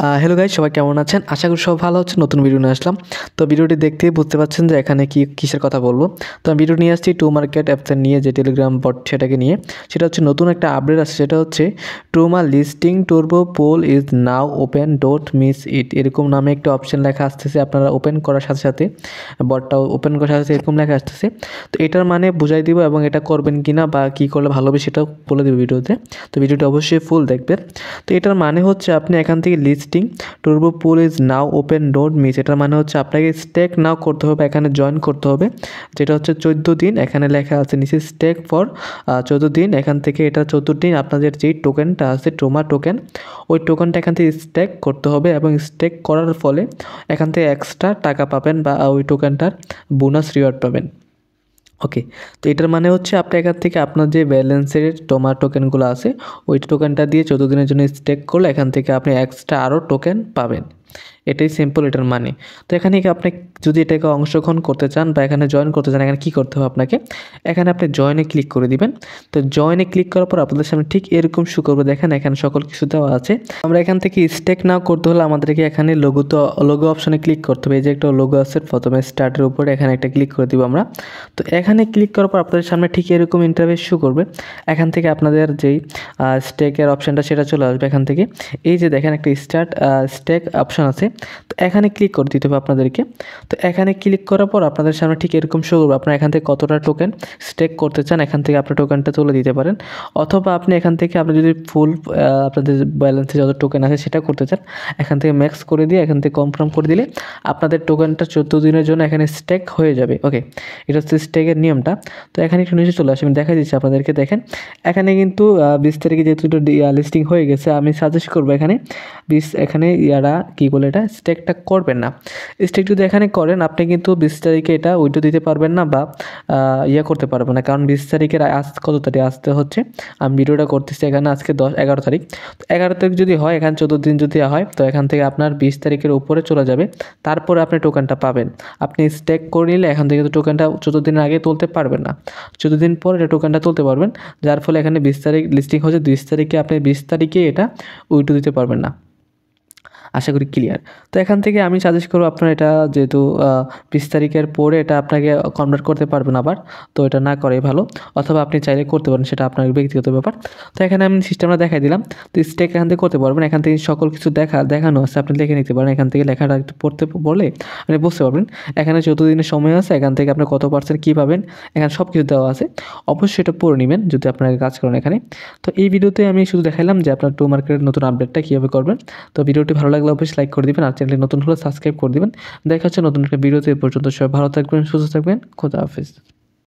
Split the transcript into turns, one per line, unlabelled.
Hello guys, সবাই কেমন আছেন? আশা করি সব ভালো আছেন। নতুন ভিডিও নিয়ে আসলাম। তো ভিডিওটি দেখতেই বুঝতে পারছেন যে এখানে কিসের কথা বলবো। তো আমি ভিডিও নিয়ে আসছি টু মার্কেট অ্যাপসের নিয়ে, যে টেলিগ্রাম বট সেটাকে নিয়ে। সেটা হচ্ছে নতুন একটা আপডেট আছে, সেটা হচ্ছে ট্রুমা listing turbo pool is now open, don't miss it, এরকম নামে একটা অপশন লেখা আসতেছে। আপনারা ওপেন করার সাথে সাথে, বটটাও ওপেন করার সাথে সাথে এরকম লেখা আসতেছে। তো এটার মানে বুঝাই দিব এবং এটা করবেন কিনা বা কী করলে ভালো হবে সেটাও বলে দেবো ভিডিওতে। তো ভিডিওটা অবশ্যই ফুল দেখবেন। তো এটার মানে হচ্ছে আপনি এখান থেকে listing turbo pool is now open, don't miss, এটার মানে হচ্ছে আপনাকে স্টেক নাও করতে হবে, এখানে জয়েন করতে হবে, যেটা হচ্ছে 14 দিন। এখানে লেখা আছে নিচে স্টেক ফর 14 দিন। এখান থেকে এটা 14 দিন আপনাদের যেই টোকেনটা আছে ট্রুমা টোকেন, ওই টোকেনটা এখান থেকে স্টেক করতে হবে এবং স্টেক করার ফলে এখান থেকে এক্সট্রা টাকা পাবেন বা ওই টোকেনটার বোনাস রিওয়ার্ড পাবেন। ওকে, তো এটার মানে হচ্ছে আপনি এখান থেকে আপনার যে ব্যালেন্সের ট্রুমা টোকেনগুলো আছে, ওই টোকেনটা দিয়ে 14 দিনের জন্য স্টেক করলে এখান থেকে আপনি এক্সট্রা আরও টোকেন পাবেন। এটাই সিম্পল এটার মানে। তো এখানে আপনি যদি এটাকে অংশগ্রহণ করতে চান বা এখানে জয়েন করতে চান, এখানে কী করতে হবে আপনাকে? এখানে আপনি জয়েনে ক্লিক করে দিবেন। তো জয়েনে ক্লিক করার পর আপনাদের সামনে ঠিক এরকম শো করবে। দেখেন এখানে সকল কিছু দেওয়া আছে। আমরা এখান থেকে স্টেক নাও করতে হলে আমাদেরকে এখানে লোগো অপশনে ক্লিক করতে হবে। এই যে একটা লোগো আছে প্রথমে স্টার্টের উপরে, এখানে একটা ক্লিক করে দিব আমরা। তো এখানে ক্লিক করার পর আপনাদের সামনে ঠিক এরকম ইন্টারফেস শো করবে। এখান থেকে আপনাদের যেই স্টেকের অপশানটা সেটা চলে আসবে। এখান থেকে এই যে দেখেন একটা স্টেক অপশান আছে, তো এখানে ক্লিক করে দিতে হবে আপনাদেরকে। তো এখানে ক্লিক করার পর আপনাদের সামনে ঠিক এরকম শো করবে। আপনারা এখান থেকে কতটা টোকেন স্টেক করতে চান, এখান থেকে আপনার টোকেনটা তুলে দিতে পারেন। অথবা আপনি এখান থেকে আপনি যদি ফুল আপনাদের ব্যালেন্সে যত টোকেন আছে সেটা করতে চান, এখান থেকে ম্যাক্স করে দিয়ে এখান থেকে কনফার্ম করে দিলে আপনাদের টোকেনটা 14 দিনের জন্য এখানে স্টেক হয়ে যাবে। ওকে, এটা হচ্ছে স্টেকের নিয়মটা। তো এখানে একটু নিচে চলে আসে, আমি দেখা দিচ্ছি আপনাদেরকে। দেখেন এখানে কিন্তু 20 তারিখে যেহেতু লিস্টিং হয়ে গেছে, আমি সাজেস্ট করবো এখানে এখানে কী বলে এটা স্টেকটা করবেন না। স্টেক যদি এখানে করেন আপনি কিন্তু 20 তারিখে এটা উইথড্র দিতে পারবেন না বা করতে পারবেন না, কারণ 20 তারিখের কত তারিখ আসতে হচ্ছে, আমি ভিডিওটা করতেছি এখানে আজকে 11 তারিখ। তো 11 তারিখ যদি হয়, এখানে 14 দিন যদি হয়, তো এখান থেকে আপনার 20 তারিখের উপরে চলে যাবে, তারপরে আপনি টোকেনটা পাবেন। আপনি স্টেক করে নিলে এখান থেকে তো টোকেনটা 14 দিনের আগে তুলতে পারবেন না, 14 দিন পর এটা টোকেনটা তুলতে পারবেন। যার ফলে এখানে 20 তারিখ লিস্টিং হচ্ছে, 20 তারিখে আপনি 20 তারিখে এটা উইথড্র দিতে পারবেন না। আশা করি ক্লিয়ার। তো এখান থেকে আমি সাজেস্ট করবো আপনার এটা যেহেতু 20 তারিখের পরে এটা আপনাকে কনভার্ট করতে পারবেন আবার, তো এটা না করাই ভালো। অথবা আপনি চাইলে করতে পারেন, সেটা আপনার ব্যক্তিগত ব্যাপার। তো এখানে আমি সিস্টেমটা দেখাই দিলাম। তো স্টেক এখান থেকে করতে পারবেন, এখান থেকে সকল কিছু দেখানো আছে, আপনি লিখে নিতে পারেন। এখান থেকে লেখাটা একটু বলে আপনি বুঝতে পারবেন। এখানে 14 দিনের সময় আছে, এখান থেকে আপনি কত পার্সেন্ট কী পাবেন এখানে সব কিছু দেওয়া আছে। অবশ্যই এটা পড়ে নেবেন যদি আপনাকে কাজ করেন এখানে। তো এই ভিডিওতে আমি শুধু দেখাইলাম যে আপনার টু মার্কেটের নতুন আপডেটটা কীভাবে করবেন। তো ভিডিওটি ভালো লাগলে অবশ্যই লাইক করে দিবেন, আর চ্যানেলে নতুন হলে সাবস্ক্রাইব করে দিবেন। দেখা হচ্ছে নতুন একটা ভিডিওতে। এ পর্যন্ত সবাই ভালো থাকবেন, সুস্থ থাকবেন। খোদা হাফেজ।